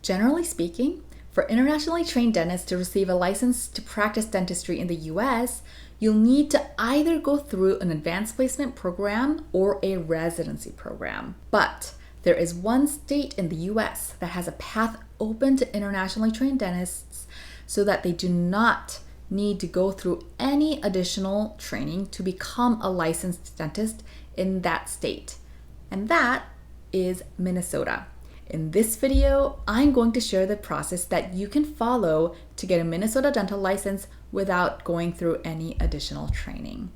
Generally speaking, for internationally trained dentists to receive a license to practice dentistry in the US, you'll need to either go through an advanced placement program or a residency program. But there is one state in the US that has a path open to internationally trained dentists so that they do not need to go through any additional training to become a licensed dentist in that state. And that is Minnesota. In this video, I'm going to share the process that you can follow to get a Minnesota dental license without going through any additional training.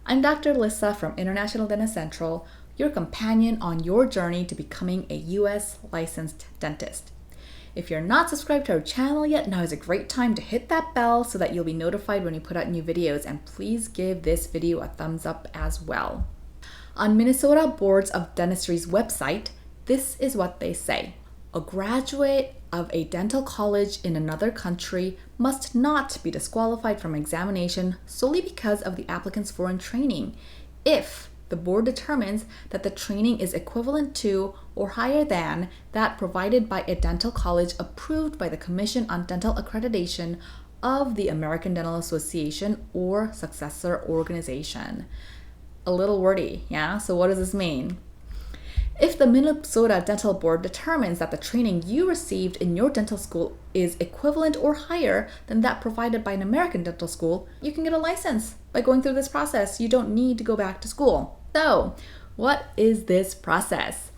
I'm Dr. Lissa from International Dentist Central, your companion on your journey to becoming a US licensed dentist. If you're not subscribed to our channel yet, now is a great time to hit that bell so that you'll be notified when we put out new videos, and please give this video a thumbs up as well. On Minnesota Boards of Dentistry's website, this is what they say. A graduate of a dental college in another country must not be disqualified from examination solely because of the applicant's foreign training if the board determines that the training is equivalent to or higher than that provided by a dental college approved by the Commission on Dental Accreditation of the American Dental Association or successor organization. A little wordy, yeah? So what does this mean? If the Minnesota Dental Board determines that the training you received in your dental school is equivalent or higher than that provided by an American dental school, you can get a license by going through this process. You don't need to go back to school. So, what is this process?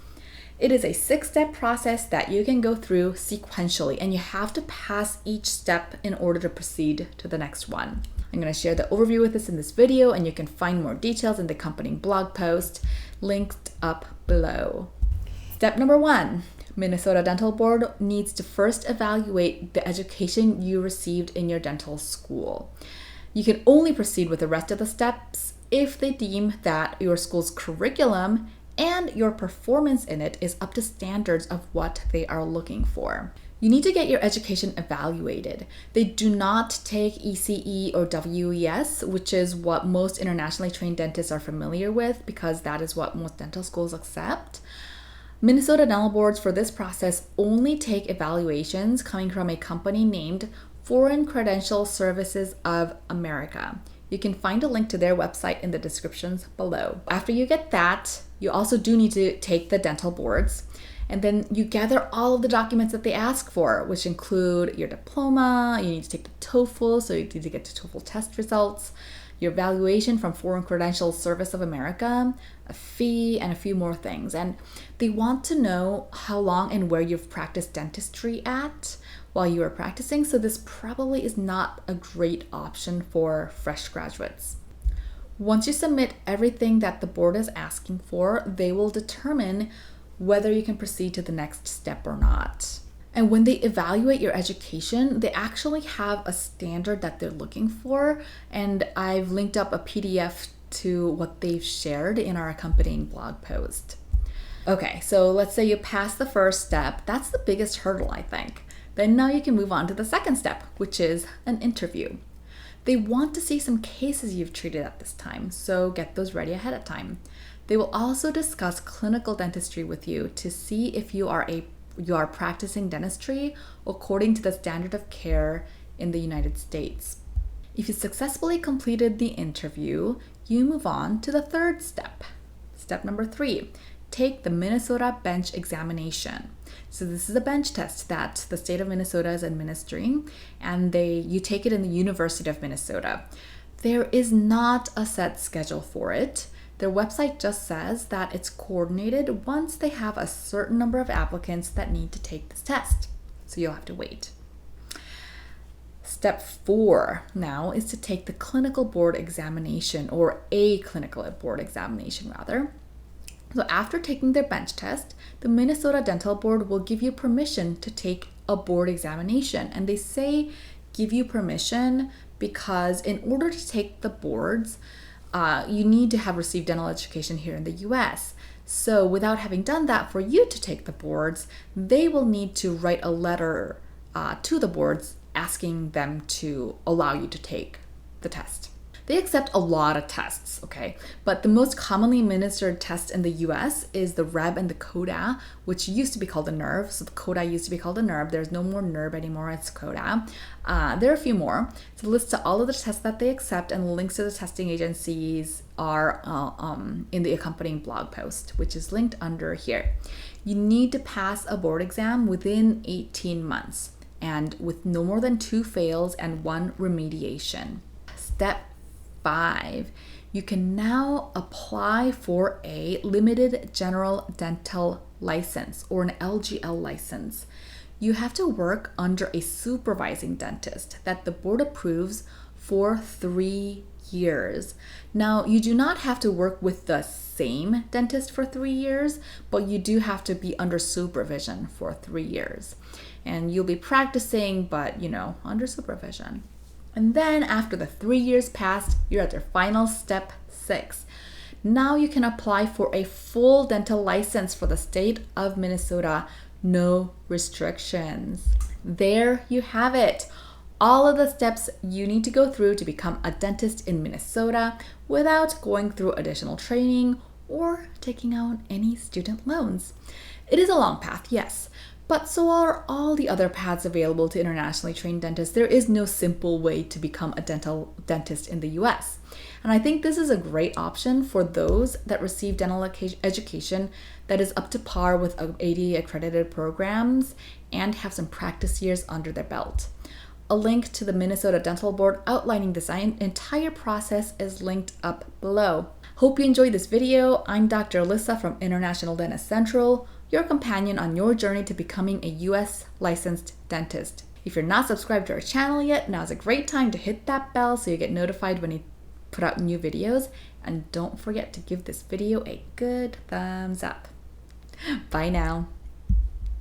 It is a 6-step process that you can go through sequentially, and you have to pass each step in order to proceed to the next one. I'm going to share the overview with us in this video, and you can find more details in the accompanying blog post linked up below. Step number 1. Minnesota Dental Board needs to first evaluate the education you received in your dental school. You can only proceed with the rest of the steps if they deem that your school's curriculum and your performance in it is up to standards of what they are looking for. You need to get your education evaluated. They do not take ECE or WES, which is what most internationally trained dentists are familiar with because that is what most dental schools accept. Minnesota dental boards for this process only take evaluations coming from a company named Foreign Credential Services of America. You can find a link to their website in the descriptions below. After you get that, you also do need to take the dental boards. And then you gather all of the documents that they ask for, which include your diploma, you need to take the TOEFL, so you need to get the TOEFL test results, your evaluation from Foreign Credential Service of America, a fee, and a few more things. And they want to know how long and where you've practiced dentistry at while you are practicing, so this probably is not a great option for fresh graduates. Once you submit everything that the board is asking for, they will determine whether you can proceed to the next step or not. And when they evaluate your education, they actually have a standard that they're looking for, and I've linked up a PDF to what they've shared in our accompanying blog post. Okay, so let's say you pass the first step. That's the biggest hurdle, I think. Then now you can move on to the second step, which is an interview. They want to see some cases you've treated at this time, so get those ready ahead of time. They will also discuss clinical dentistry with you to see if you are practicing dentistry according to the standard of care in the United States. If you successfully completed the interview, you move on to the third step. Step number 3, take the Minnesota bench examination. So this is a bench test that the state of Minnesota is administering, and you take it in the University of Minnesota. There is not a set schedule for it. Their website just says that it's coordinated once they have a certain number of applicants that need to take this test. So you'll have to wait. Step 4 now is to take the clinical board examination, or a clinical board examination rather. So after taking their bench test, the Minnesota Dental Board will give you permission to take a board examination. And they say give you permission because in order to take the boards, you need to have received dental education here in the US. So without having done that, for you to take the boards, they will need to write a letter to the boards asking them to allow you to take the test. They accept a lot of tests, okay? But the most commonly administered test in the US is the REB and the CODA, which used to be called the NERV. So the CODA used to be called the NERV. There's no more NERV anymore, it's CODA. There are a few more. So the list of all of the tests that they accept and links to the testing agencies are in the accompanying blog post, which is linked under here. You need to pass a board exam within 18 months and with no more than 2 fails and 1 remediation. Step 5, you can now apply for a limited general dental license or an LGL license. You have to work under a supervising dentist that the board approves for 3 years. Now, you do not have to work with the same dentist for 3 years, but you do have to be under supervision for 3 years. And you'll be practicing, but under supervision. And then after the 3 years passed, you're at your final step 6. Now you can apply for a full dental license for the state of Minnesota. No restrictions. There you have it. All of the steps you need to go through to become a dentist in Minnesota without going through additional training or taking out any student loans. It is a long path, yes, but so are all the other paths available to internationally trained dentists. There is no simple way to become a dental dentist in the US. And I think this is a great option for those that receive dental education that is up to par with ADA accredited programs and have some practice years under their belt. A link to the Minnesota Dental Board outlining this entire process is linked up below. Hope you enjoyed this video. I'm Dr. Alyssa from International Dentist Central, your companion on your journey to becoming a US licensed dentist. If you're not subscribed to our channel yet, now's a great time to hit that bell so you get notified when we put out new videos. And don't forget to give this video a good thumbs up. Bye now.